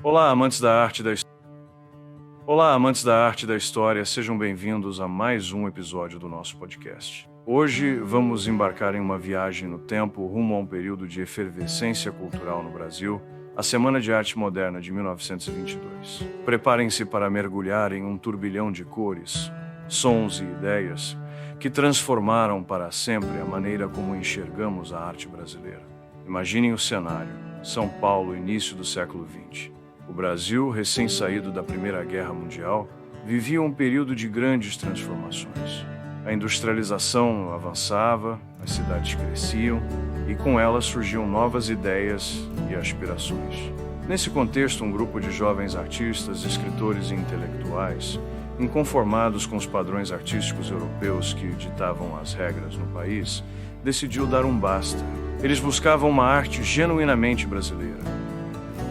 Olá, amantes da arte da Olá, amantes da arte e da história, sejam bem-vindos a mais um episódio do nosso podcast. Hoje vamos embarcar em uma viagem no tempo rumo a um período de efervescência cultural no Brasil, a Semana de Arte Moderna de 1922. Preparem-se para mergulhar em um turbilhão de cores, sons e ideias que transformaram para sempre a maneira como enxergamos a arte brasileira. Imaginem o cenário: São Paulo, início do século XX. O Brasil, recém-saído da Primeira Guerra Mundial, vivia um período de grandes transformações. A industrialização avançava, as cidades cresciam e com elas surgiam novas ideias e aspirações. Nesse contexto, um grupo de jovens artistas, escritores e intelectuais, inconformados com os padrões artísticos europeus que ditavam as regras no país, decidiu dar um basta. Eles buscavam uma arte genuinamente brasileira,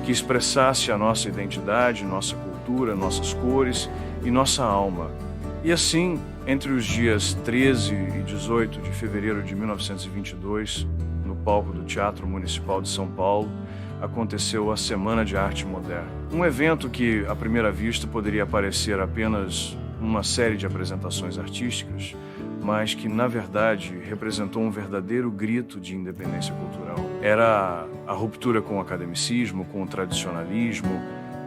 que expressasse a nossa identidade, nossa cultura, nossas cores e nossa alma. E assim, entre os dias 13 e 18 de fevereiro de 1922, no palco do Teatro Municipal de São Paulo, aconteceu a Semana de Arte Moderna. Um evento que, à primeira vista, poderia parecer apenas uma série de apresentações artísticas, mas que, na verdade, representou um verdadeiro grito de independência cultural. Era a ruptura com o academicismo, com o tradicionalismo,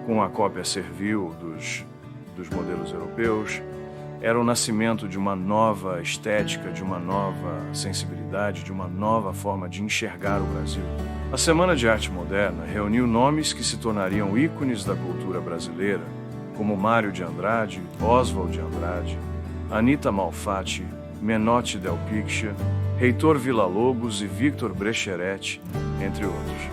com a cópia servil dos modelos europeus. Era o nascimento de uma nova estética, de uma nova sensibilidade, de uma nova forma de enxergar o Brasil. A Semana de Arte Moderna reuniu nomes que se tornariam ícones da cultura brasileira, como Mário de Andrade, Oswald de Andrade, Anita Malfatti, Menotti Del Picchia, Heitor Villa-Lobos e Victor Brecheretti, entre outros.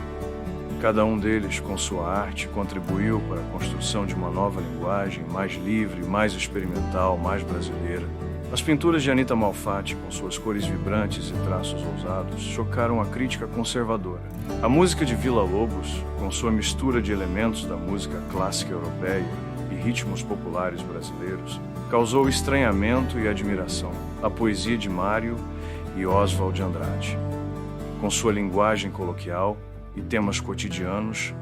Cada um deles, com sua arte, contribuiu para a construção de uma nova linguagem mais livre, mais experimental, mais brasileira. As pinturas de Anita Malfatti, com suas cores vibrantes e traços ousados, chocaram a crítica conservadora. A música de Villa-Lobos, com sua mistura de elementos da música clássica europeia e ritmos populares brasileiros, causou estranhamento e admiração. A poesia de Mário e Oswald de Andrade, com sua linguagem coloquial e temas cotidianos,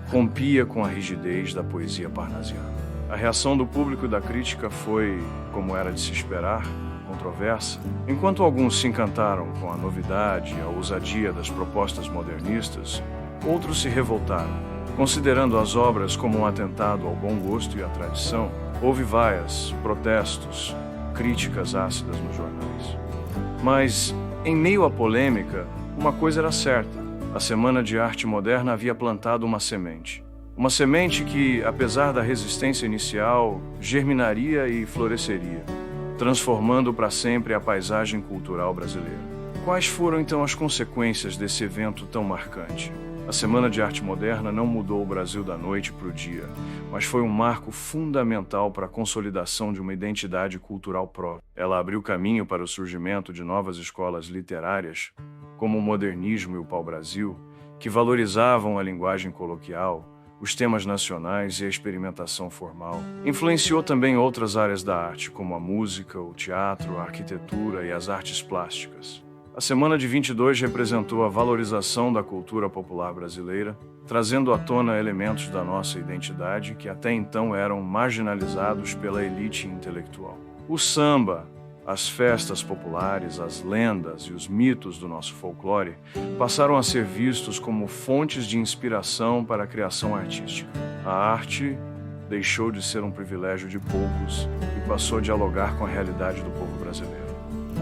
rompia com a rigidez da poesia parnasiana. A reação do público e da crítica foi, como era de se esperar, controversa. Enquanto alguns se encantaram com a novidade e a ousadia das propostas modernistas, outros se revoltaram, considerando as obras como um atentado ao bom gosto e à tradição. Houve vaias, protestos, críticas ácidas nos jornais. Mas, em meio à polêmica, uma coisa era certa: a Semana de Arte Moderna havia plantado uma semente. Uma semente que, apesar da resistência inicial, germinaria e floresceria, transformando para sempre a paisagem cultural brasileira. Quais foram então as consequências desse evento tão marcante? A Semana de Arte Moderna não mudou o Brasil da noite para o dia, mas foi um marco fundamental para a consolidação de uma identidade cultural própria. Ela abriu caminho para o surgimento de novas escolas literárias, como o modernismo e o pau-brasil, que valorizavam a linguagem coloquial, os temas nacionais e a experimentação formal. Influenciou também outras áreas da arte, como a música, o teatro, a arquitetura e as artes plásticas. A Semana de 22 representou a valorização da cultura popular brasileira, trazendo à tona elementos da nossa identidade que até então eram marginalizados pela elite intelectual. O samba, as festas populares, as lendas e os mitos do nosso folclore passaram a ser vistos como fontes de inspiração para a criação artística. A arte deixou de ser um privilégio de poucos e passou a dialogar com a realidade do povo brasileiro.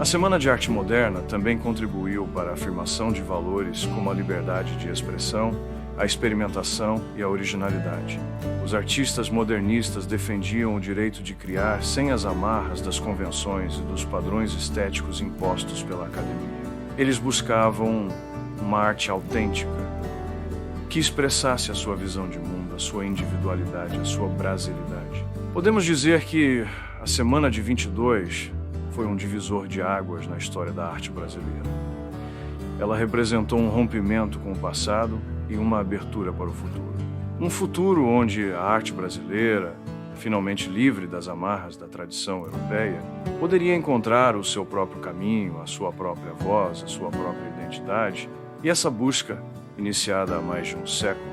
A Semana de Arte Moderna também contribuiu para a afirmação de valores como a liberdade de expressão, a experimentação e a originalidade. Os artistas modernistas defendiam o direito de criar sem as amarras das convenções e dos padrões estéticos impostos pela academia. Eles buscavam uma arte autêntica, que expressasse a sua visão de mundo, a sua individualidade, a sua brasilidade. Podemos dizer que a Semana de 22 foi um divisor de águas na história da arte brasileira. Ela representou um rompimento com o passado e uma abertura para o futuro. Um futuro onde a arte brasileira, finalmente livre das amarras da tradição europeia, poderia encontrar o seu próprio caminho, a sua própria voz, a sua própria identidade. E essa busca, iniciada há mais de um século,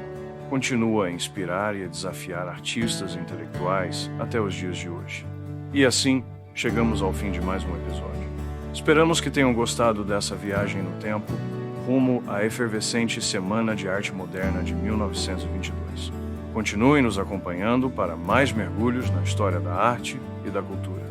continua a inspirar e a desafiar artistas e intelectuais até os dias de hoje. E assim, chegamos ao fim de mais um episódio. Esperamos que tenham gostado dessa viagem no tempo, rumo à efervescente Semana de Arte Moderna de 1922. Continuem nos acompanhando para mais mergulhos na história da arte e da cultura.